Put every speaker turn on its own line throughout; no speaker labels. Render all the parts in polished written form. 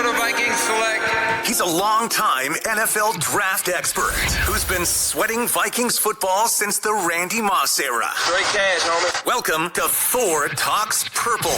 Minnesota Vikings select.
He's a longtime NFL draft expert who's been sweating Vikings football since the Randy Moss era.
Straight cash, homie.
Welcome to Thor Talks Purple.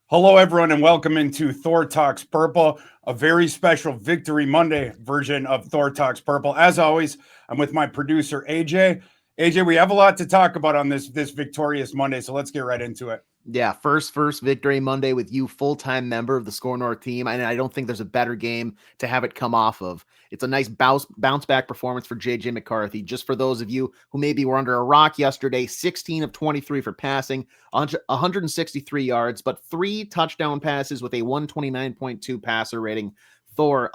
Hello, everyone, and welcome into Thor Talks Purple, a very special Victory Monday version of Thor Talks Purple. As always, I'm with my producer, AJ. AJ, we have a lot to talk about on this victorious Monday, so let's get right into it.
Yeah, first Victory Monday with you, full-time member of the SKOR North team, and I don't think there's a better game to have it come off of. It's a nice bounce-back performance for JJ McCarthy. Just for those of you who maybe were under a rock yesterday, 16 of 23 for passing, 163 yards, but 3 touchdown passes with a 129.2 passer rating. Thor,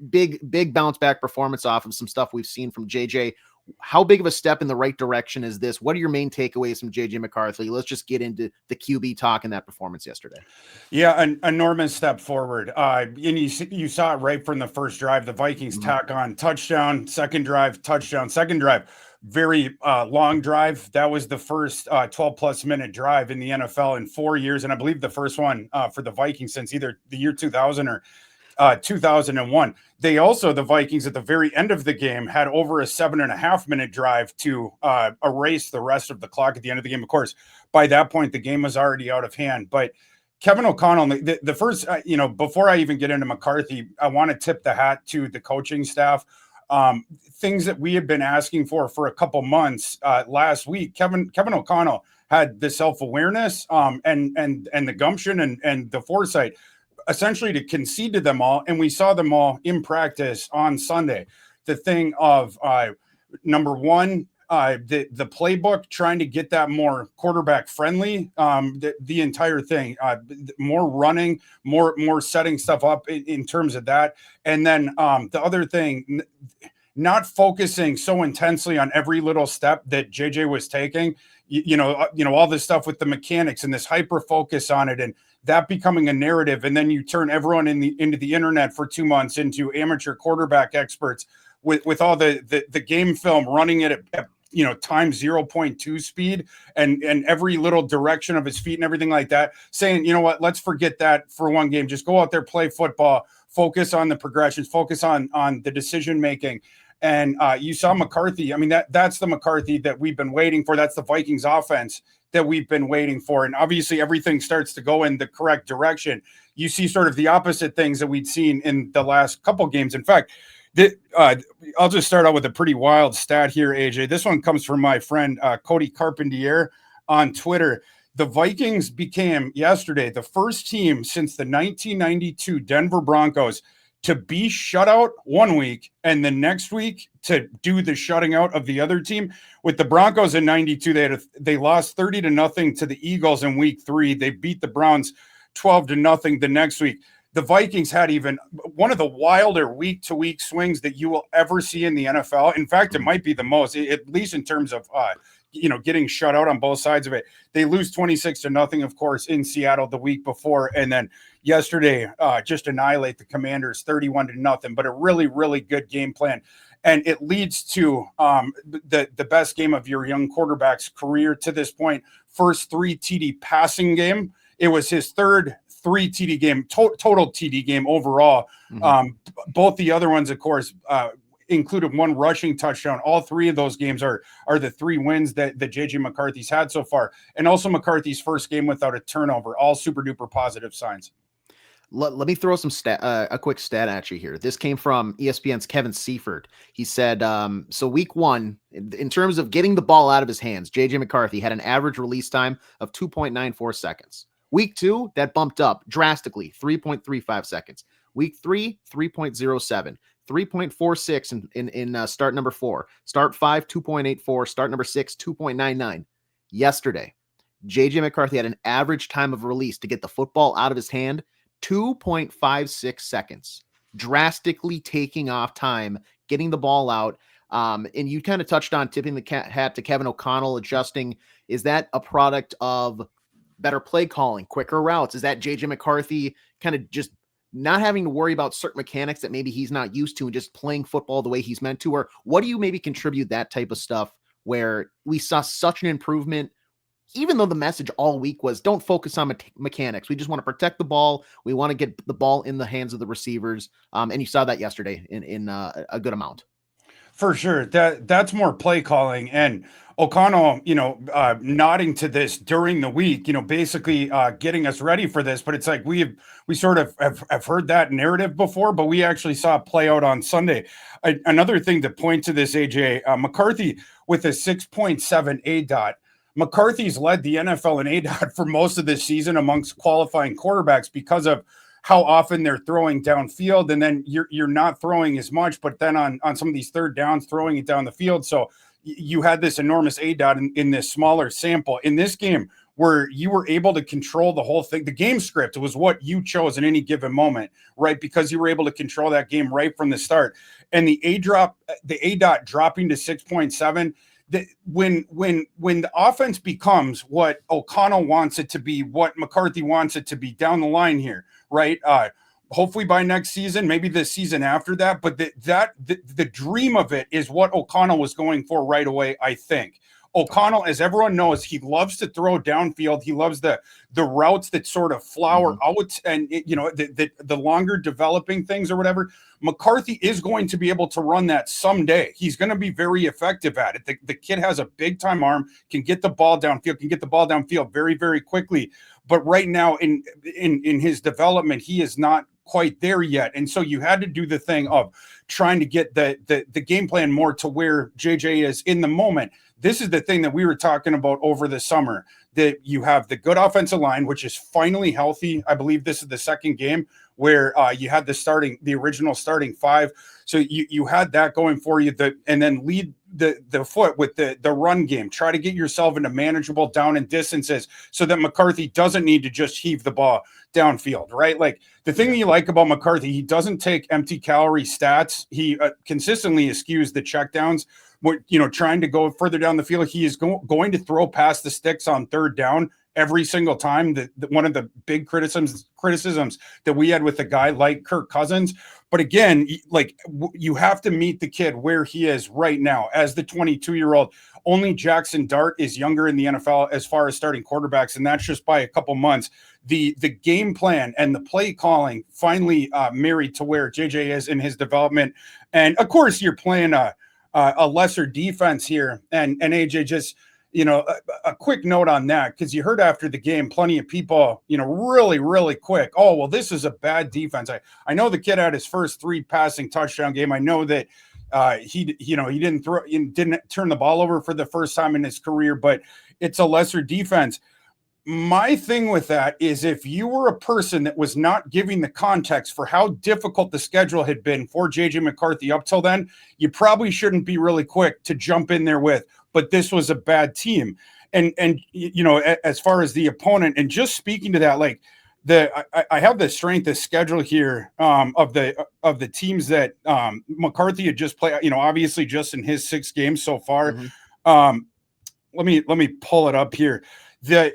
big bounce-back performance off of some stuff we've seen from JJ. How big of a step in the right direction is this? What are your main takeaways from JJ McCarthy? Let's just get into the QB talk in that performance yesterday.
Yeah, an enormous step forward. And you saw it right from the first drive. The Vikings tack on touchdown, second drive, touchdown, second drive. Very long drive. That was the first 12-plus minute drive in the NFL in 4 years. And I believe the first one for the Vikings since either the year 2000 or 2001. They also, the Vikings at the very end of the game, had over a 7.5 minute drive to erase the rest of the clock at the end of the game. Of course, by that point, the game was already out of hand. But Kevin O'Connell, the first, before I even get into McCarthy, I want to tip the hat to the coaching staff. Things that we had been asking for a couple months last week. Kevin O'Connell had the self-awareness and the gumption and the foresight essentially to concede to them all, and we saw them all in practice on Sunday. The thing of number one, the playbook, trying to get that more quarterback friendly, the entire thing, more running, more setting stuff up in terms of that. And then the other thing, not focusing so intensely on every little step that JJ was taking, all this stuff with the mechanics and this hyper focus on it, and that becoming a narrative. And then you turn everyone into the internet for 2 months into amateur quarterback experts with all the game film running it at times 0.2 speed and every little direction of his feet and everything like that, saying, you know what, let's forget that for one game. Just go out there, play football, focus on the progressions, focus on the decision making. And you saw McCarthy. I mean, that's the McCarthy that we've been waiting for. That's the Vikings offense that we've been waiting for. And obviously everything starts to go in the correct direction. You see sort of the opposite things that we'd seen in the last couple games. In fact, I'll just start out with a pretty wild stat here, AJ. This one comes from my friend Cody Carpentier on Twitter. The Vikings became yesterday the first team since the 1992 Denver Broncos to be shut out 1 week and the next week to do the shutting out of the other team. With the Broncos in 92, they lost 30-0 to the Eagles in week 3. They beat the Browns 12-0 the next week. The Vikings had even one of the wilder week-to-week swings that you will ever see in the NFL. In fact, it might be the most, at least in terms of getting shut out on both sides of it. They lose 26-0, of course, in Seattle the week before, and then yesterday just annihilate the Commanders 31-0. But a really, really good game plan, and it leads to the best game of your young quarterback's career to this point. First 3 TD passing game. It was his third 3 TD game, total TD game overall. Both the other ones, of course, included 1 rushing touchdown. All 3 of those games are the 3 wins that JJ McCarthy's had so far. And also McCarthy's first game without a turnover. All super duper positive signs.
Let me throw some a quick stat at you here. This came from ESPN's Kevin Seifert. He said, so week 1, in terms of getting the ball out of his hands, JJ McCarthy had an average release time of 2.94 seconds. Week 2, that bumped up drastically, 3.35 seconds. Week 3, 3.07. 3.46 in start number 4. Start 5, 2.84. Start number 6, 2.99. Yesterday, JJ McCarthy had an average time of release to get the football out of his hand, 2.56 seconds. Drastically taking off time, getting the ball out. And you kind of touched on tipping the hat to Kevin O'Connell, adjusting. Is that a product of better play calling, quicker routes? Is that JJ McCarthy kind of just not having to worry about certain mechanics that maybe he's not used to and just playing football the way he's meant to? Or what do you maybe contribute that type of stuff where we saw such an improvement even though the message all week was don't focus on mechanics. We just want to protect the ball. We want to get the ball in the hands of the receivers. And you saw that yesterday in a good amount.
For sure. That's more play calling. And O'Connell, nodding to this during the week, basically getting us ready for this. But it's like we sort of have heard that narrative before, but we actually saw it play out on Sunday. Another thing to point to this, AJ, McCarthy with a 6.7 ADOT. McCarthy's led the NFL in ADOT for most of this season amongst qualifying quarterbacks because of how often they're throwing downfield, and then you're not throwing as much, but then on some of these third downs, throwing it down the field. So you had this enormous ADOT in this smaller sample. In this game, where you were able to control the whole thing, the game script was what you chose in any given moment, right? Because you were able to control that game right from the start. And the ADOT dropping to 6.7, when the offense becomes what O'Connell wants it to be, what McCarthy wants it to be down the line here, right? Hopefully by next season, maybe the season after that. But the dream of it is what O'Connell was going for right away, I think. O'Connell, as everyone knows, he loves to throw downfield. He loves the routes that sort of flower out, and the longer developing things or whatever. McCarthy is going to be able to run that someday. He's going to be very effective at it. The kid has a big time arm, can get the ball downfield very, very quickly. But right now in his development, he is not quite there yet. And so you had to do the thing of trying to get the game plan more to where JJ is in the moment. This is the thing that we were talking about over the summer, that you have the good offensive line, which is finally healthy. I believe this is the second game where you had the original starting five. So you had that going for you, and then lead the foot with the run game. Try to get yourself into manageable down and distances so that McCarthy doesn't need to just heave the ball downfield, right? Like the thing that you like about McCarthy, he doesn't take empty calorie stats. He consistently eschews the checkdowns. Trying to go further down the field, he is going to throw past the sticks on third down every single time. One of the big criticisms that we had with a guy like Kirk Cousins. But again, you have to meet the kid where he is right now as the 22-year-old. Only Jackson Dart is younger in the NFL as far as starting quarterbacks, and that's just by a couple months. The game plan and the play calling finally married to where JJ is in his development. And of course, you're playing a lesser defense here. And AJ, just, a quick note on that, because you heard after the game, plenty of people, really, really quick. Oh, well, this is a bad defense. I know the kid had his first 3 passing touchdown game. I know that he didn't turn the ball over for the first time in his career, but it's a lesser defense. My thing with that is, if you were a person that was not giving the context for how difficult the schedule had been for JJ McCarthy up till then, you probably shouldn't be really quick to jump in there with, but this was a bad team. And as far as the opponent, and just speaking to that, I have the strength of schedule here of the teams that McCarthy had just played, obviously just in his 6 games so far. Let me pull it up here.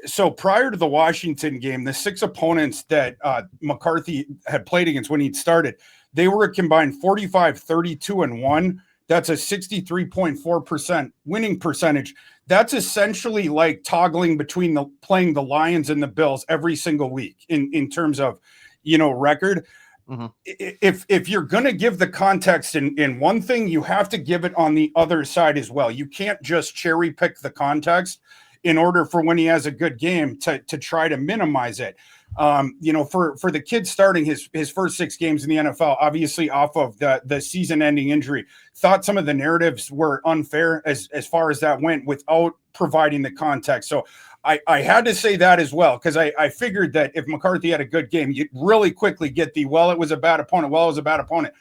So prior to the Washington game, the 6 opponents that McCarthy had played against when he'd started, they were a combined 45, 32, and 1. That's a 63.4% winning percentage. That's essentially like toggling between playing the Lions and the Bills every single week in terms of, record. If you're going to give the context in one thing, you have to give it on the other side as well. You can't just cherry pick the context in order for when he has a good game to try to minimize it. For the kid starting his first 6 games in the NFL, obviously off of the season-ending injury, thought some of the narratives were unfair as far as that went without providing the context. So I had to say that as well, because I figured that if McCarthy had a good game, you'd really quickly get it was a bad opponent.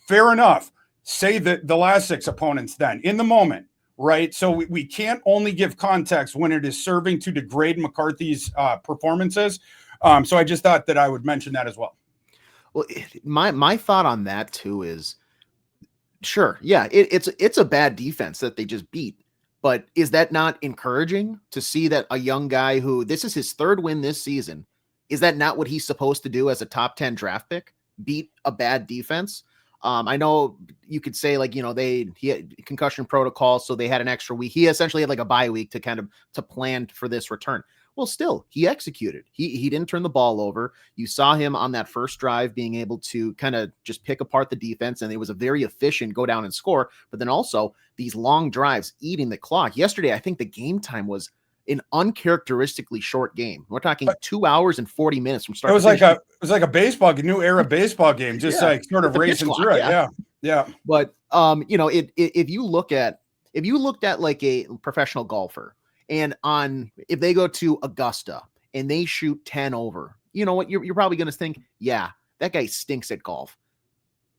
Fair enough. Say the last 6 opponents then in the moment. Right. So we can't only give context when it is serving to degrade McCarthy's performances. So I just thought that I would mention that as well.
Well, my thought on that too is, sure, yeah, it's a bad defense that they just beat. But is that not encouraging to see that a young guy who this is his 3rd win this season, is that not what he's supposed to do as a top 10 draft pick? Beat a bad defense? I know you could say like, he had concussion protocol, so they had an extra week. He essentially had like a bye week to plan for this return. Well, still, he executed. He didn't turn the ball over. You saw him on that first drive being able to kind of just pick apart the defense, and it was a very efficient go down and score. But then also these long drives eating the clock. Yesterday, I think the game time was an uncharacteristically short game. We're talking 2 hours and 40 minutes from start.
It was like a baseball, new era baseball game, just like sort of racing through it. Yeah.
But if you looked at like a professional golfer, and if they go to Augusta and they shoot 10 over, you know what? You're probably going to think, yeah, that guy stinks at golf.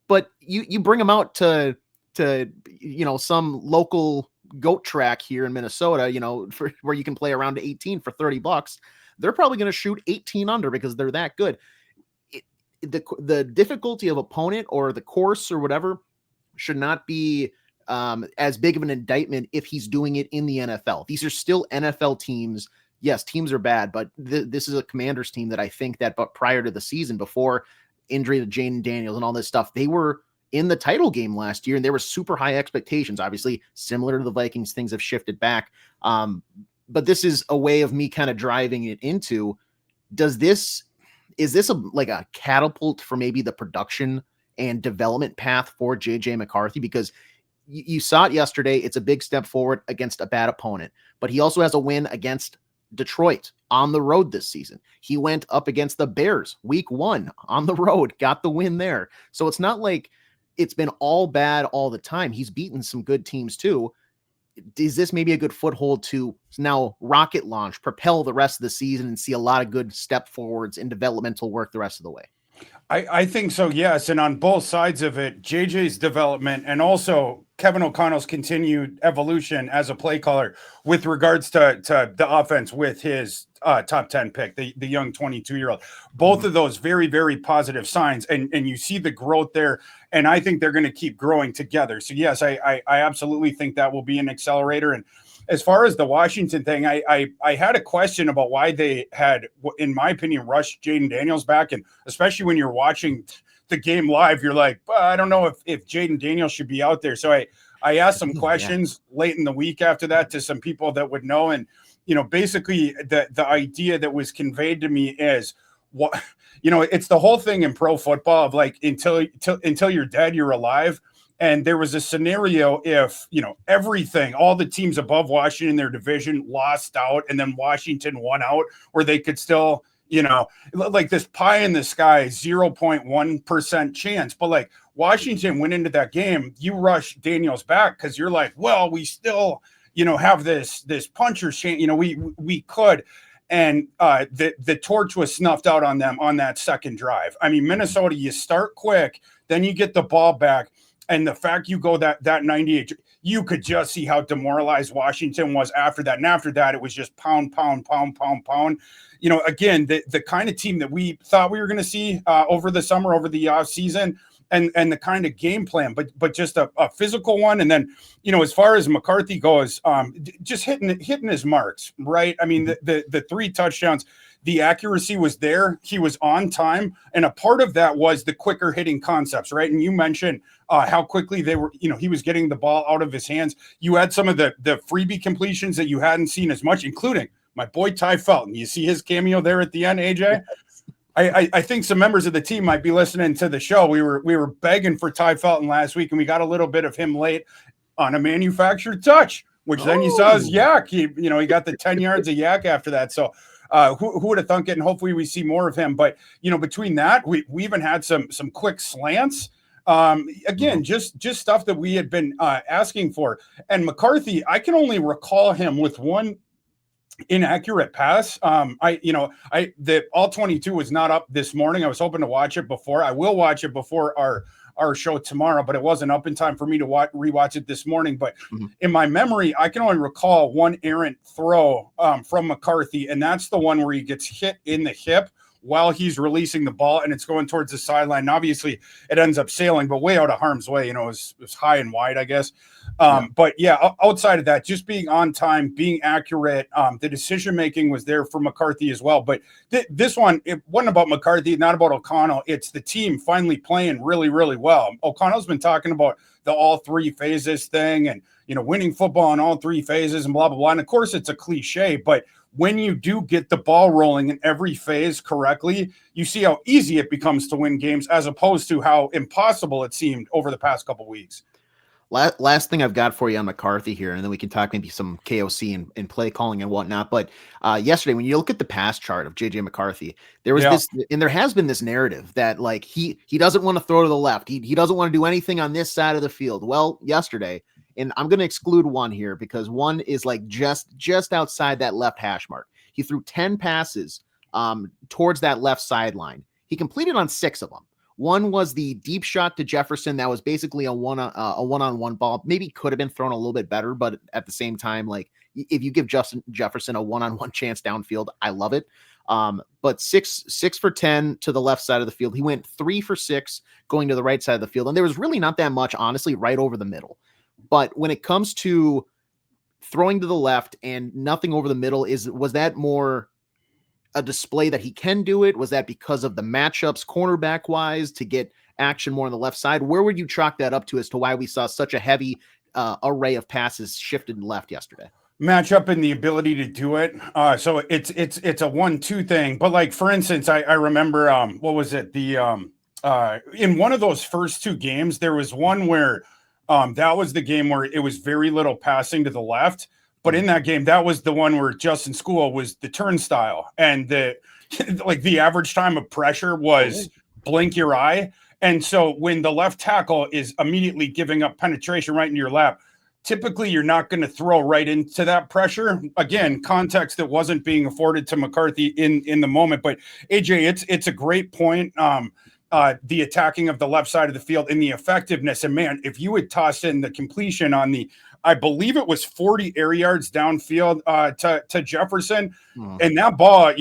But you bring him out to some local goat track here in Minnesota, where you can play around 18 for $30. They're probably going to shoot 18 under because they're that good. The difficulty of opponent or the course or whatever should not be as big of an indictment if he's doing it in the NFL. These are still NFL teams. Yes, teams are bad, but this is a Commanders team that I think that, but prior to the season, before injury to Jaden Daniels and all this stuff, they were in the title game last year, and there were super high expectations. Obviously, similar to the Vikings, things have shifted back. But this is a way of me kind of driving it into, is this a catapult for maybe the production and development path for JJ McCarthy? Because you saw it yesterday. It's a big step forward against a bad opponent, but he also has a win against Detroit on the road this season. He went up against the Bears week 1 on the road, got the win there. So it's not like it's been all bad all the time. He's beaten some good teams too. Is this maybe a good foothold to now rocket launch, propel the rest of the season and see a lot of good step forwards in developmental work the rest of the way?
I think so, yes. And on both sides of it, JJ's development and also Kevin O'Connell's continued evolution as a play caller with regards to the offense with his top 10 pick, the young 22-year-old. Both of those very, very positive signs. And you see the growth there. And I think they're going to keep growing together. So, yes, I absolutely think that will be an accelerator. And as far as the Washington thing, I had a question about why they had, in my opinion, rushed Jaden Daniels back. And especially when you're watching the game live, you're like, well, I don't know if Jaden Daniels should be out there. So I asked some questions late in the week after that to some people that would know. And, basically the idea that was conveyed to me is, what, it's the whole thing in pro football of like, until you're dead, you're alive. And there was a scenario if, everything, all the teams above Washington in their division lost out and then Washington won out, where they could still, like this pie in the sky, 0.1% chance. But like Washington went into that game, you rush Daniels back because you're like, well, we still, have this puncher's chance, we could. And the torch was snuffed out on them on that second drive. I mean, Minnesota, you start quick, then you get the ball back. And the fact you go that 98, you could just see how demoralized Washington was after that. And after that, it was just pound. Again, the kind of team that we thought we were going to see over the summer, over the offseason, and the kind of game plan, but just a physical one. And then, as far as McCarthy goes, just hitting his marks, right? I mean, the 3 touchdowns, the accuracy was there. He was on time. And a part of that was the quicker hitting concepts, right? And you mentioned how quickly they were, he was getting the ball out of his hands. You had some of the freebie completions that you hadn't seen as much, including my boy Ty Felton. You see his cameo there at the end, AJ? I think some members of the team might be listening to the show. We were begging for Ty Felton last week, and we got a little bit of him late on a manufactured touch, which then you saw his yak. He got the 10 yards of yak after that. So who would have thunk it? And hopefully we see more of him. But, between that, we even had some quick slants. Again, just stuff that we had been asking for. And McCarthy, I can only recall him with one inaccurate pass. The all 22 was not up this morning. I was hoping to watch it before. I will watch it before our show tomorrow, but it wasn't up in time for me to rewatch it this morning. But in my memory, I can only recall one errant throw from McCarthy, and that's the one where he gets hit in the hip while he's releasing the ball and it's going towards the sideline. And obviously it ends up sailing, but way out of harm's way, it was high and wide, I guess. But yeah, outside of that, just being on time, being accurate, the decision-making was there for McCarthy as well. But this one, it wasn't about McCarthy, not about O'Connell. It's the team finally playing really, really well. O'Connell's been talking about the all three phases thing and, winning football in all three phases and blah, blah, blah. And of course it's a cliche, but when you do get the ball rolling in every phase correctly, you see how easy it becomes to win games as opposed to how impossible it seemed over the past couple of weeks.
Last thing I've got for you on McCarthy here, and then we can talk maybe some KOC and play calling and whatnot. But yesterday, when you look at the pass chart of JJ McCarthy, there was this, and there has been this narrative that like he doesn't want to throw to the left. He doesn't want to do anything on this side of the field. Well, yesterday, and I'm going to exclude one here because one is like just outside that left hash mark. He threw 10 passes towards that left sideline. He completed on 6 of them. One was the deep shot to Jefferson. That was basically a one-on-one ball. Maybe could have been thrown a little bit better, but at the same time, like if you give Justin Jefferson a one-on-one chance downfield, I love it. But 6 for 10 to the left side of the field. He went 3 for 6 going to the right side of the field. And there was really not that much, honestly, right over the middle. But when it comes to throwing to the left and nothing over the middle, was that more a display that he can do it? Was that because of the matchups cornerback wise to get action more on the left side? Where would you chalk that up to as to why we saw such a heavy array of passes shifted left yesterday?
Matchup and the ability to do it. So it's a 1-2 thing. But like, for instance, I remember, what was it? In one of those first 2 games, there was one where that was the game where it was very little passing to the left. But in that game, that was the one where Justin School was the turnstile, and the average time of pressure was blink your eye. And so when the left tackle is immediately giving up penetration right into your lap, typically you're not going to throw right into that pressure. Again, context that wasn't being afforded to McCarthy in the moment. But AJ, it's a great point. The attacking of the left side of the field and the effectiveness. And man, if you would toss in the completion on I believe it was 40 air yards downfield to Jefferson. And that ball,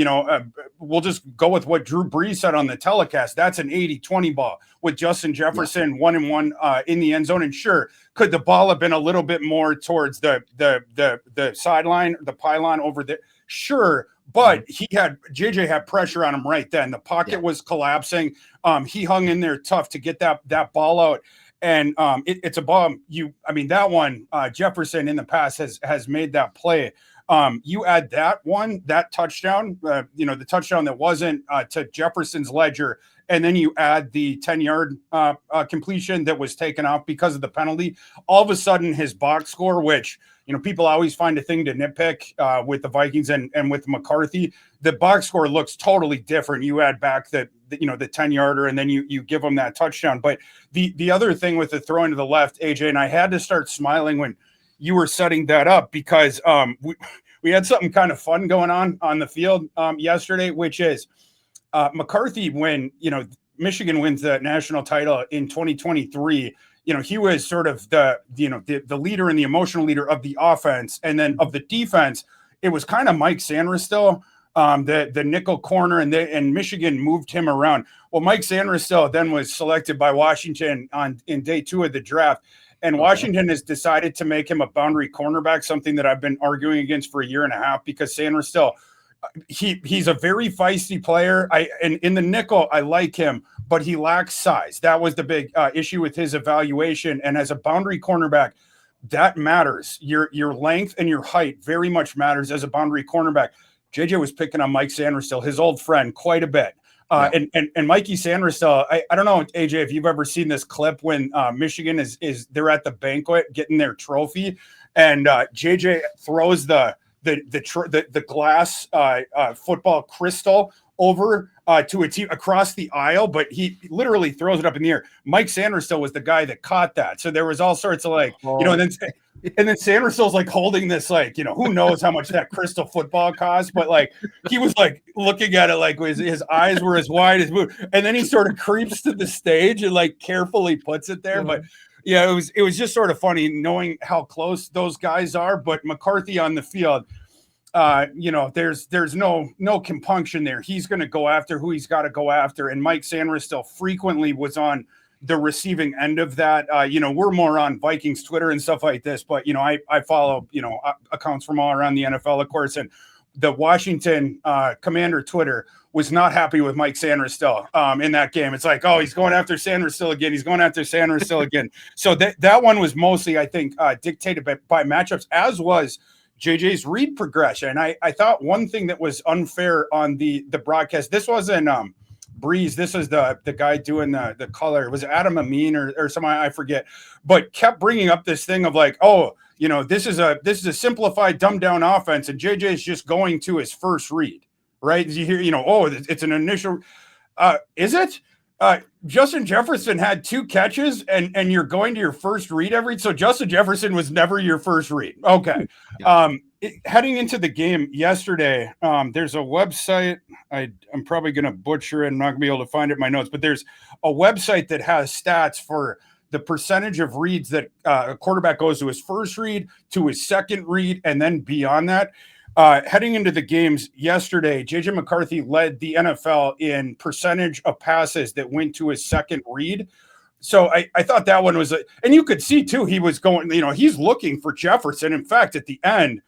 we'll just go with what Drew Brees said on the telecast. That's an 80-20 ball with Justin Jefferson 1-1 in the end zone. And sure, could the ball have been a little bit more towards the sideline, the pylon over there? Sure. But JJ had pressure on him right then. The pocket was collapsing. He hung in there tough to get that ball out. And it's a ball. That one, Jefferson in the past has made that play. You add that touchdown, the touchdown that wasn't to Jefferson's ledger, and then you add the 10-yard completion that was taken off because of the penalty. All of a sudden, his box score, which people always find a thing to nitpick with the Vikings and with McCarthy, the box score looks totally different. You add back the 10-yarder, and then you give them that touchdown. But the other thing with the throwing to the left, AJ, and I had to start smiling when you were setting that up because we had something kind of fun going on the field yesterday, which is McCarthy, when Michigan wins the national title in 2023. He was sort of the leader and the emotional leader of the offense, and then of the defense, it was kind of Mike Sanderstil, the nickel corner, and Michigan moved him around. Well, Mike Sanderstil then was selected by Washington in day 2 of the draft. And Washington has decided to make him a boundary cornerback, something that I've been arguing against for a year and a half, because Sanderstil, he's a very feisty player. And in the nickel, I like him, but he lacks size. That was the big issue with his evaluation. And as a boundary cornerback, that matters. Your length and your height very much matters as a boundary cornerback. JJ was picking on Mike Sanderstil, his old friend, quite a bit. And Mikey Sanderstil, I don't know, AJ, if you've ever seen this clip when Michigan they're at the banquet getting their trophy, and JJ throws the glass football crystal over to a team across the aisle, but he literally throws it up in the air. Mike Sanderstil was the guy that caught that. So there was all sorts of and then Sanderstil's like holding this, who knows how much that crystal football cost, but he was looking at it his eyes were as wide as moon. And then he sort of creeps to the stage and carefully puts it there. But yeah, it was just sort of funny knowing how close those guys are. But McCarthy on the field, there's no compunction there. He's going to go after who he's got to go after. And Mike Sanders still frequently was on the receiving end of that. We're more on Vikings Twitter and stuff like this, but I follow accounts from all around the NFL, of course, and the Washington Commander Twitter was not happy with Mike Sanders still in that game. It's like, oh, he's going after Sanders still again. He's going after Sanders still again. So that one was mostly, I think, dictated by matchups, as was JJ's read progression. I thought one thing that was unfair on the broadcast, this wasn't Breeze. This is the guy doing the color. It was Adam Amin or somebody, I forget, but kept bringing up this thing of like, oh, this is a simplified, dumbed down offense, and JJ is just going to his first read, right? You hear, oh, it's an initial. Is it? Justin Jefferson had 2 catches, and you're going to your first read so Justin Jefferson was never your first read. Okay. Heading into the game yesterday, there's a website. I'm probably going to butcher it. I'm not going to be able to find it in my notes, but there's a website that has stats for the percentage of reads that a quarterback goes to his first read, to his second read, and then beyond that. Heading into the games yesterday, JJ McCarthy led the NFL in percentage of passes that went to his second read. So I thought that one was, and you could see too, he was going, he's looking for Jefferson. In fact, at the end,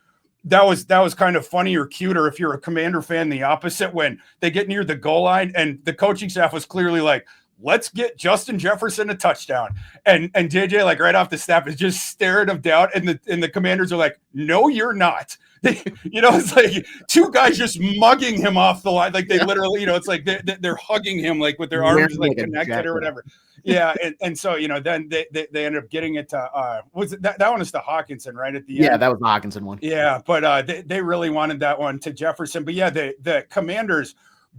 that was kind of funny or cuter if you're a Commander fan, the opposite, when they get near the goal line and the coaching staff was clearly like, let's get Justin Jefferson a touchdown. And JJ, like right off the snap, is just staring him down. And the Commanders are like, no, you're not. It's like 2 guys just mugging him off the line. Like they literally, it's like they're hugging him like with their arms like connected or whatever. Yeah. And so, then they ended up getting it to, was it that one is to Hawkinson, right? At the end.
Yeah, that was the Hawkinson one.
Yeah. But they really wanted that one to Jefferson. But yeah, the Commanders,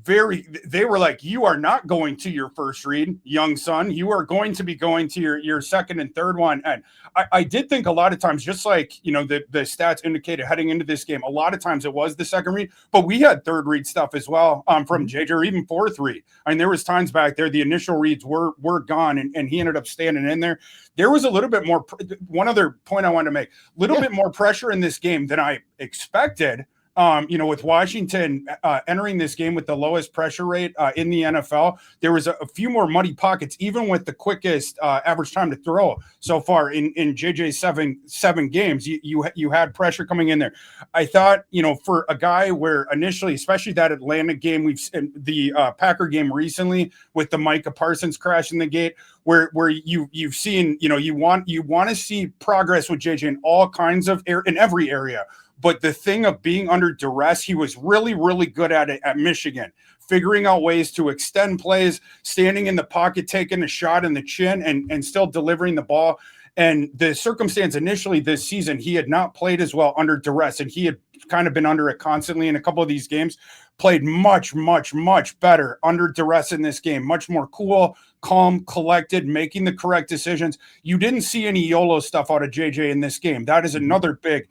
they were like, you are not going to your first read, young son. You are going to be going to your second and third one. And I did think a lot of times, just like, the stats indicated heading into this game, a lot of times it was the second read, but we had third read stuff as well from JJ, or even fourth read. I mean, there was times back there, the initial reads were gone and he ended up standing in there. There was a little bit more, one other point I wanted to make, a little bit more pressure in this game than I expected. With Washington entering this game with the lowest pressure rate in the NFL, there was a few more muddy pockets, even with the quickest average time to throw so far in JJ's seven games. You had pressure coming in there. I thought, for a guy where initially, especially that Atlanta game, we've seen the Packer game recently with the Micah Parsons crash in the gate, where you've seen, you want to see progress with JJ in all kinds of in every area. But the thing of being under duress, he was really, really good at it at Michigan, figuring out ways to extend plays, standing in the pocket, taking a shot in the chin and still delivering the ball. And the circumstance initially this season, he had not played as well under duress, and he had kind of been under it constantly in a couple of these games, played much, much, much better under duress in this game, much more cool, calm, collected, making the correct decisions. You didn't see any YOLO stuff out of JJ in this game. That is another big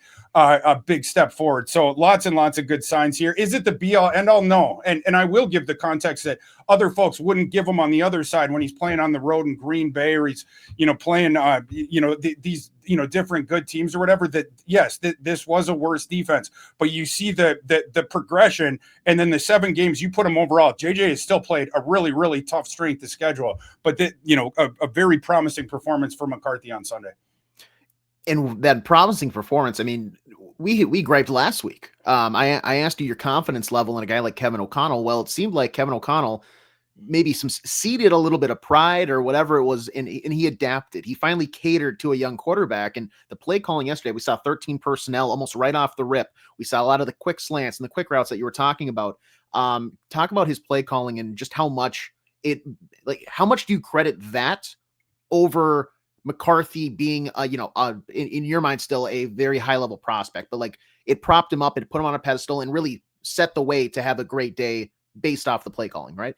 step forward. So lots and lots of good signs here. Is it the be-all, end-all? No. And I will give the context that other folks wouldn't give him on the other side when he's playing on the road in Green Bay, or he's, playing, these, different good teams or whatever, that yes, this was a worse defense, but you see the progression, and then the 7 games you put him overall, JJ has still played a really, really tough strength of schedule, but a very promising performance for McCarthy on Sunday.
And that promising performance, I mean, we griped last week. I asked you your confidence level in a guy like Kevin O'Connell. Well, it seemed like Kevin O'Connell maybe seeded a little bit of pride or whatever it was, and he adapted. He finally catered to a young quarterback. And the play calling yesterday, we saw 13 personnel almost right off the rip. We saw a lot of the quick slants and the quick routes that you were talking about. Talk about his play calling and just how much how much do you credit that over McCarthy being, in your mind, still a very high level prospect, but it propped him up and put him on a pedestal and really set the way to have a great day based off the play calling, right?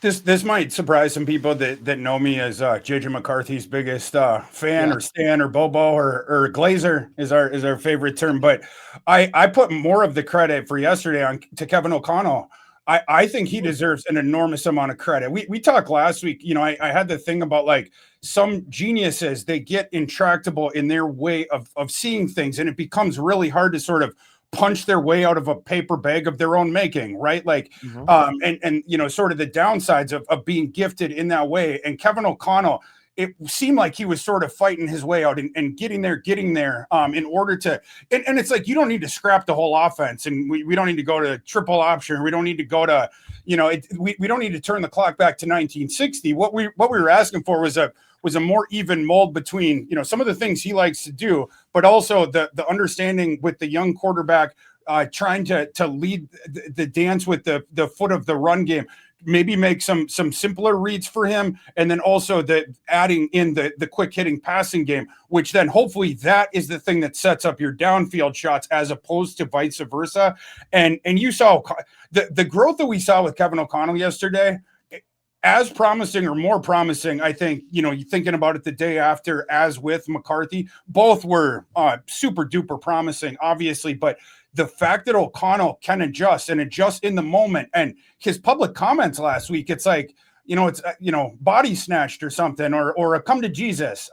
This might surprise some people that know me as JJ McCarthy's biggest fan, or stan, or Bobo, or Glazer is our favorite term. But I put more of the credit for yesterday to Kevin O'Connell. I think he deserves an enormous amount of credit. We talked last week, I had the thing about some geniuses, they get intractable in their way of seeing things, and it becomes really hard to sort of punch their way out of a paper bag of their own making, right? Like, and sort of the downsides of being gifted in that way. And Kevin O'Connell, it seemed like he was sort of fighting his way out and getting there in order to, and it's like, you don't need to scrap the whole offense, and we don't need to go to triple option. We don't need to go to, we don't need to turn the clock back to 1960. What we were asking for was a more even mold between, some of the things he likes to do, but also the understanding with the young quarterback trying to lead the dance with the foot of the run game. Maybe make some simpler reads for him, and then also adding in the quick hitting passing game, which then hopefully that is the thing that sets up your downfield shots as opposed to vice versa. And you saw the growth that we saw with Kevin O'Connell yesterday, as promising or more promising, I think, you're thinking about it the day after, as with McCarthy, both were super duper promising, obviously, but the fact that O'Connell can adjust in the moment, and his public comments last week, it's like, it's, body snatched or something, or a come to Jesus.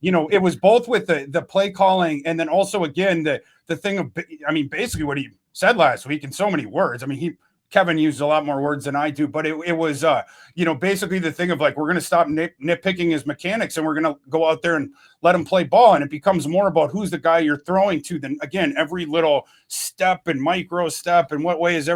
It was both with the play calling, and then also, again, the thing of, basically what he said last week in so many words. Kevin used a lot more words than I do, but it was, basically the thing of like, we're going to stop nitpicking his mechanics, and we're going to go out there and let him play ball. And it becomes more about who's the guy you're throwing to than, again, every little step and micro step and what way is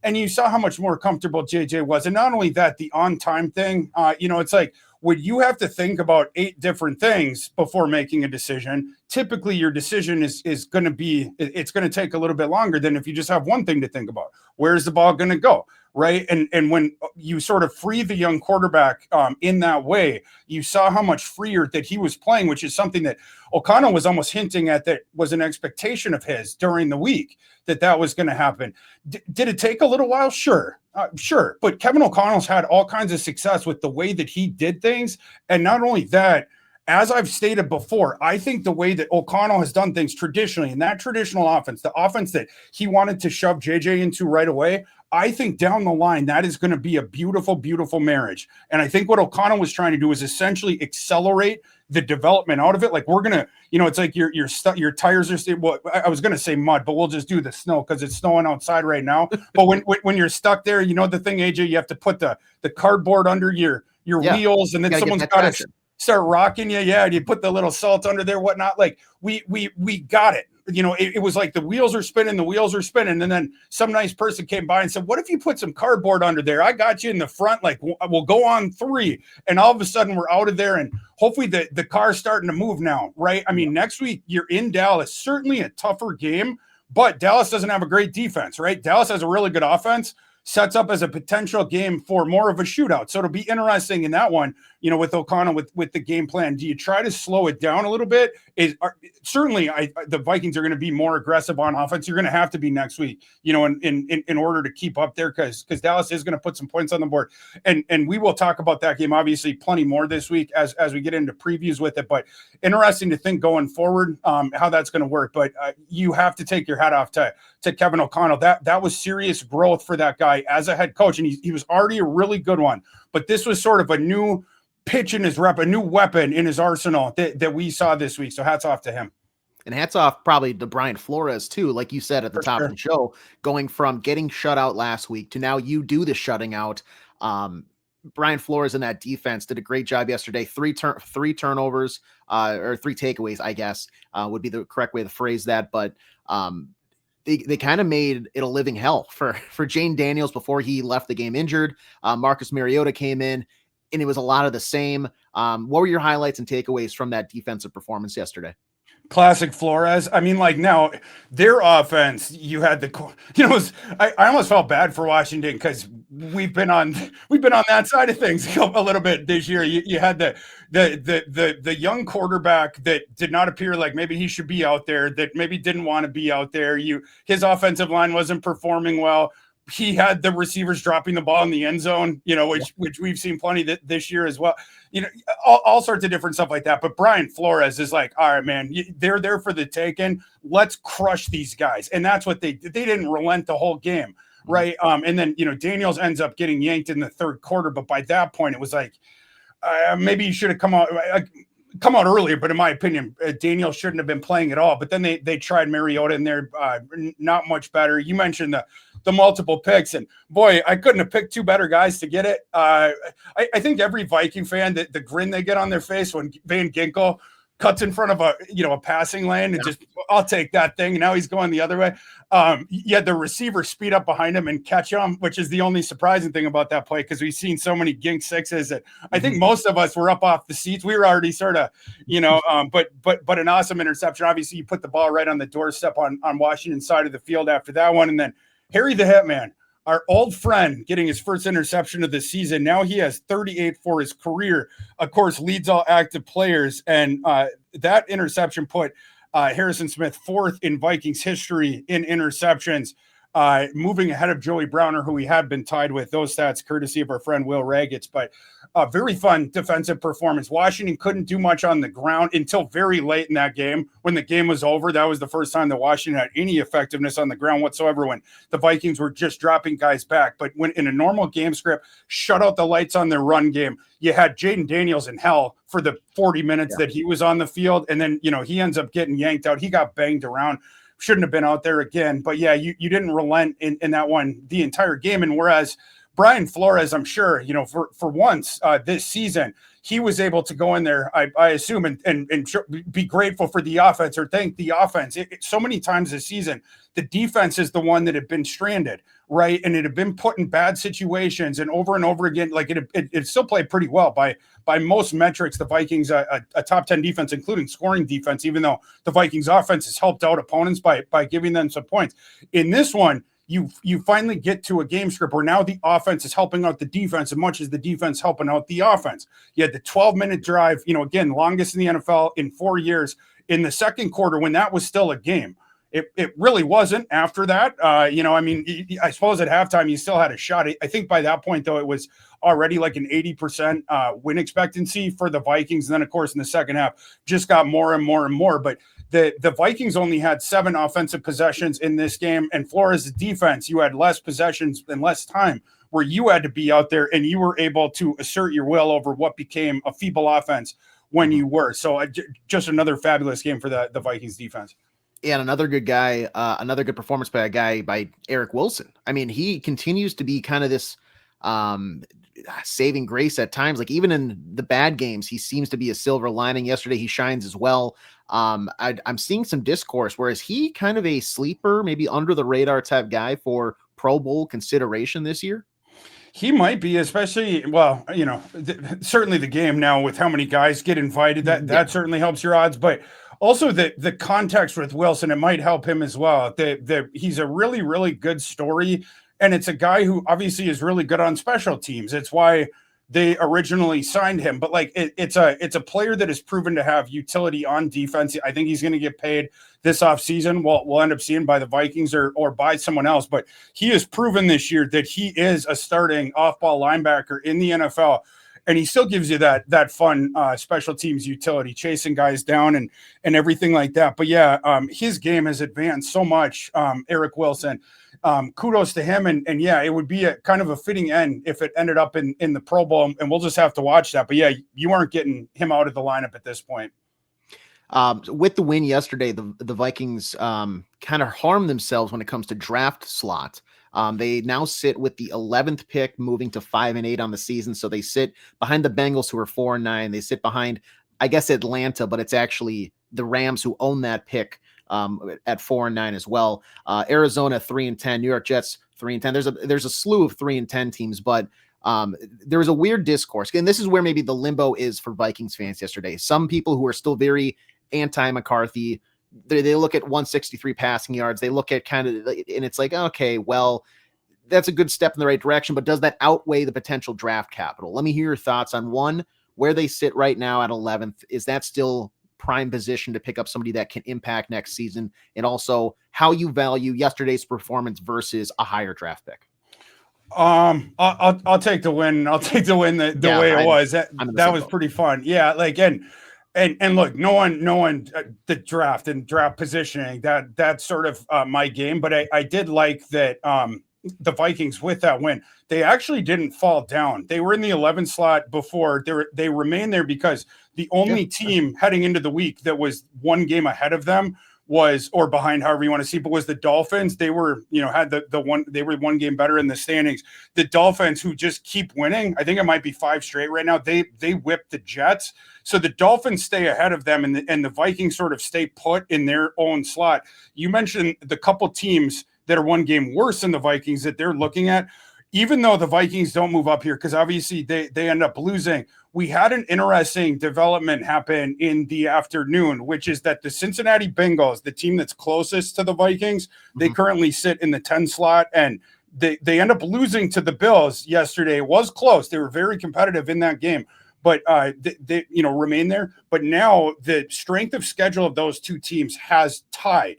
and you saw how much more comfortable JJ was. And not only that, the on time thing, it's like, when you have to think about 8 different things before making a decision, typically your decision is going to be, it's going to take a little bit longer than if you just have one thing to think about. Where's the ball going to go? Right. And when you sort of free the young quarterback in that way, you saw how much freer that he was playing, which is something that O'Connell was almost hinting at, that was an expectation of his during the week, that was going to happen. Did it take a little while? Sure. Sure. But Kevin O'Connell's had all kinds of success with the way that he did things. And not only that, as I've stated before, I think the way that O'Connell has done things traditionally, in that traditional offense, the offense that he wanted to shove JJ into right away, I think down the line, that is going to be a beautiful, beautiful marriage. And I think what O'Connell was trying to do is essentially accelerate the development out of it. Like, we're going to, it's like your tires are, well, I was going to say mud, but we'll just do the snow because it's snowing outside right now. But when you're stuck there, the thing, AJ, you have to put the cardboard under your wheels, and then someone's got to start rocking you. Yeah. And you put the little salt under there, whatnot. Like, we got it. It was like the wheels are spinning. And then some nice person came by and said, what if you put some cardboard under there? I got you in the front. Like, we'll go on 3. And all of a sudden we're out of there. And hopefully the car's starting to move now, right? Next week you're in Dallas, certainly a tougher game, but Dallas doesn't have a great defense, right? Dallas has a really good offense, sets up as a potential game for more of a shootout. So it'll be interesting in that one, with O'Connell, with the game plan. Do you try to slow it down a little bit? Certainly the Vikings are going to be more aggressive on offense. You're going to have to be next week, in order to keep up there, because Dallas is going to put some points on the board. And we will talk about that game, obviously, plenty more this week as we get into previews with it. But interesting to think going forward how that's going to work. But you have to take your hat off to Kevin O'Connell. That was serious growth for that guy as a head coach, and he was already a really good one. But this was sort of a new pitch in his a new weapon in his arsenal that we saw this week. So hats off to him.
And hats off probably to Brian Flores too, like you said at the top of the show, going from getting shut out last week to now you do the shutting out. Brian Flores in that defense did a great job yesterday. 3 turnovers, or 3 takeaways, I guess, would be the correct way to phrase that. But they kind of made it a living hell for Jane Daniels before he left the game injured. Marcus Mariota came in, and it was a lot of the same. What were your highlights and takeaways from that defensive performance yesterday?
Classic Flores. Now their offense, you had I almost felt bad for Washington, because we've been on that side of things a little bit this year. You had the young quarterback that did not appear like maybe he should be out there, that maybe didn't want to be out there. His offensive line wasn't performing well. He had the receivers dropping the ball in the end zone, which we've seen plenty this year as well. All sorts of different stuff like that. But Brian Flores is like, all right, man, they're there for the taking. Let's crush these guys. And that's what they didn't relent the whole game. Right. And then, Daniels ends up getting yanked in the third quarter. But by that point, it was like, maybe you should have come out. come out earlier, but in my opinion, Daniel shouldn't have been playing at all. But then they tried Mariota in there, not much better. You mentioned the multiple picks, and boy, I couldn't have picked two better guys to get it. I think every Viking fan, the grin they get on their face when Van Ginkel cuts in front of a passing lane and just, I'll take that thing. And now he's going the other way. The receiver speed up behind him and catch him, which is the only surprising thing about that play, because we've seen so many gink sixes that I think most of us were up off the seats. We were already sort of, but an awesome interception. Obviously, you put the ball right on the doorstep on Washington's side of the field after that one. And then Harry the Hitman, our old friend, getting his first interception of the season. Now he has 38 for his career, of course, leads all active players. And that interception put Harrison Smith fourth in Vikings history in interceptions, moving ahead of Joey Browner, who we had been tied with. Those stats courtesy of our friend Will Raggets. But very fun defensive performance. Washington couldn't do much on the ground until very late in that game. When the game was over, that was the first time that Washington had any effectiveness on the ground whatsoever, when the Vikings were just dropping guys back. But when in a normal game script, shut out the lights on their run game. You had Jaden Daniels in hell for the 40 minutes that he was on the field. And then, he ends up getting yanked out. He got banged around. Shouldn't have been out there again. But yeah, you didn't relent in that one the entire game. And whereas Brian Flores, I'm sure, for once this season, he was able to go in there, I assume, and be grateful for the offense, or thank the offense. So many times this season, the defense is the one that had been stranded, right? And it had been put in bad situations, and over again, like it still played pretty well by most metrics. The Vikings, a top 10 defense, including scoring defense, even though the Vikings offense has helped out opponents by giving them some points. In this one, you finally get to a game script where now the offense is helping out the defense as much as the defense helping out the offense. You had the 12-minute drive, again, longest in the NFL in 4 years, in the second quarter, when that was still a game. It really wasn't after that. I suppose at halftime you still had a shot. I think by that point, though, it was already like an 80% win expectancy for the Vikings. And then, of course, in the second half, just got more and more and more. But the Vikings only had 7 offensive possessions in this game. And Flores' defense, you had less possessions and less time, where you had to be out there and you were able to assert your will over what became a feeble offense when you were. So just another fabulous game for the Vikings defense.
Yeah, and another good guy, another good performance by a guy by Eric Wilson. I mean, he continues to be kind of this saving grace at times. Like, even in the bad games, he seems to be a silver lining. Yesterday, he shines as well. I'm seeing some discourse, whereas he kind of a sleeper, maybe under the radar type guy for Pro Bowl consideration this year.
He might be, especially, certainly the game now with how many guys get invited, that certainly helps your odds. But also the context with Wilson, it might help him as well. He's a really, really good story, and it's a guy who obviously is really good on special teams. It's why they originally signed him. But it's a player that has proven to have utility on defense. I think he's going to get paid this offseason. We'll end up seeing by the Vikings or by someone else. But he has proven this year that he is a starting off-ball linebacker in the NFL. And he still gives you that fun special teams utility, chasing guys down and everything like that. But yeah, his game has advanced so much. Eric Wilson, kudos to him. And yeah, it would be a kind of a fitting end if it ended up in the Pro Bowl, and we'll just have to watch that. But yeah, you aren't getting him out of the lineup at this point.
With the win yesterday, the Vikings kind of harmed themselves when it comes to draft slot. They now sit with the 11th pick, moving to 5-8 on the season. So they sit behind the Bengals, who are 4-9. They sit behind, I guess, Atlanta, but it's actually the Rams who own that pick at 4-9 as well. Arizona 3-10, New York Jets 3-10. There's a slew of 3-10 teams, but there was a weird discourse, and this is where maybe the limbo is for Vikings fans yesterday. Some people who are still very anti-McCarthy, they look at 163 passing yards. They look at and it's like, okay, well, that's a good step in the right direction, but does that outweigh the potential draft capital? Let me hear your thoughts on one, where they sit right now at 11th. Is that still prime position to pick up somebody that can impact next season? And also how you value yesterday's performance versus a higher draft pick.
I'll take the win. I'll take the win the way it was. That was pretty fun. Yeah. And look, no one, the draft and draft positioning, that's sort of my game. But I did like that, the Vikings with that win, they actually didn't fall down. They were in the 11th slot before. They remained there because the only team heading into the week that was one game ahead of them was, or behind, however you want to see, but was the Dolphins. They were, had the one, they were one game better in the standings. The Dolphins, who just keep winning, I think it might be 5 straight right now. They whipped the Jets. So the Dolphins stay ahead of them, and the Vikings sort of stay put in their own slot. You mentioned the couple teams that are one game worse than the Vikings that they're looking at. Even though the Vikings don't move up here, because obviously they end up losing, we had an interesting development happen in the afternoon, which is that the Cincinnati Bengals, the team that's closest to the Vikings, they currently sit in the 10 slot, and they end up losing to the Bills yesterday. It was close. They were very competitive in that game, but they remain there. But now the strength of schedule of those two teams has tied.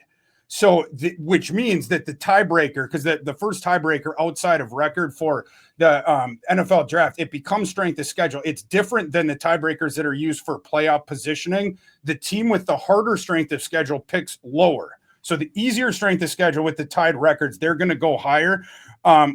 So, which means that the tiebreaker, because the first tiebreaker outside of record for the NFL draft, it becomes strength of schedule. It's different than the tiebreakers that are used for playoff positioning. The team with the harder strength of schedule picks lower. So the easier strength of schedule with the tied records, they're going to go higher,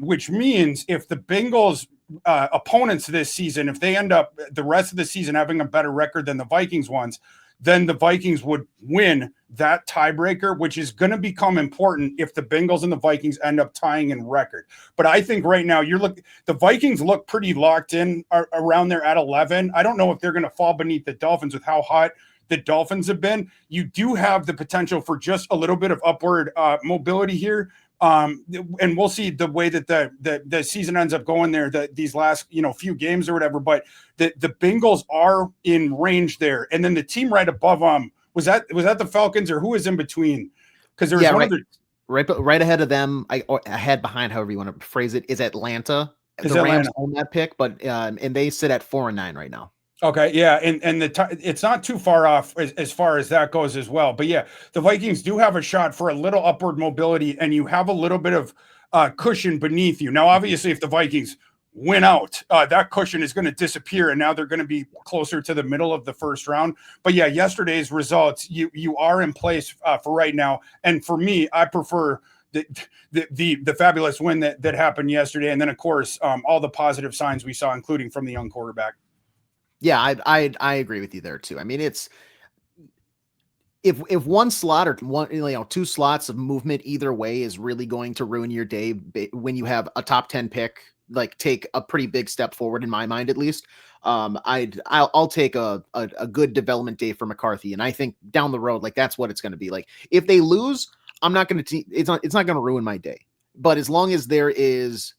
which means if the Bengals opponents this season, if they end up the rest of the season having a better record than the Vikings ones, then the Vikings would win that tiebreaker, which is going to become important if the Bengals and the Vikings end up tying in record. But I think right now the Vikings look pretty locked in around there at 11. I don't know if they're going to fall beneath the Dolphins with how hot the Dolphins have been. You do have the potential for just a little bit of upward mobility here. And we'll see the way that the season ends up going there, these last, few games or whatever, but the Bengals are in range there. And then the team right above them, was that the Falcons, or who was in between? Because there was
right ahead of them, ahead behind, however you want to phrase it, is Atlanta. The Rams own that pick, but and they sit at 4-9 right now.
Okay, yeah, and it's not too far off as far as that goes as well. But yeah, the Vikings do have a shot for a little upward mobility, and you have a little bit of cushion beneath you. Now, obviously, if the Vikings win out, that cushion is going to disappear, and now they're going to be closer to the middle of the first round. But yeah, yesterday's results, you are in place for right now, and for me, I prefer the fabulous win that happened yesterday, and then of course all the positive signs we saw, including from the young quarterback.
Yeah, I agree with you there too. I mean, it's if one slot or two slots of movement either way is really going to ruin your day when you have a top 10 pick, like take a pretty big step forward in my mind, at least. I'll take a good development day for McCarthy, and I think down the road, like that's what it's going to be. Like if they lose, I'm not going to. It's not going to ruin my day. But as long as there is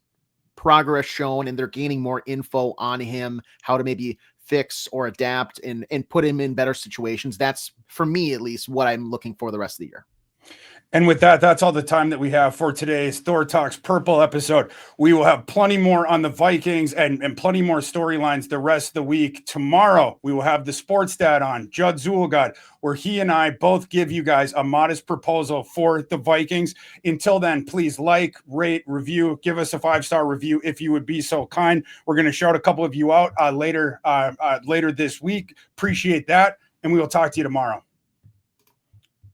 progress shown and they're gaining more info on him, how to maybe fix or adapt and put him in better situations. That's, for me at least, what I'm looking for the rest of the year.
And with that, that's all the time that we have for today's Thor Talks Purple episode. We will have plenty more on the Vikings and plenty more storylines the rest of the week. Tomorrow, we will have the sports dad on, Judd Zulgad, where he and I both give you guys a modest proposal for the Vikings. Until then, please like, rate, review, give us a 5-star review if you would be so kind. We're going to shout a couple of you out later this week. Appreciate that, and we will talk to you tomorrow.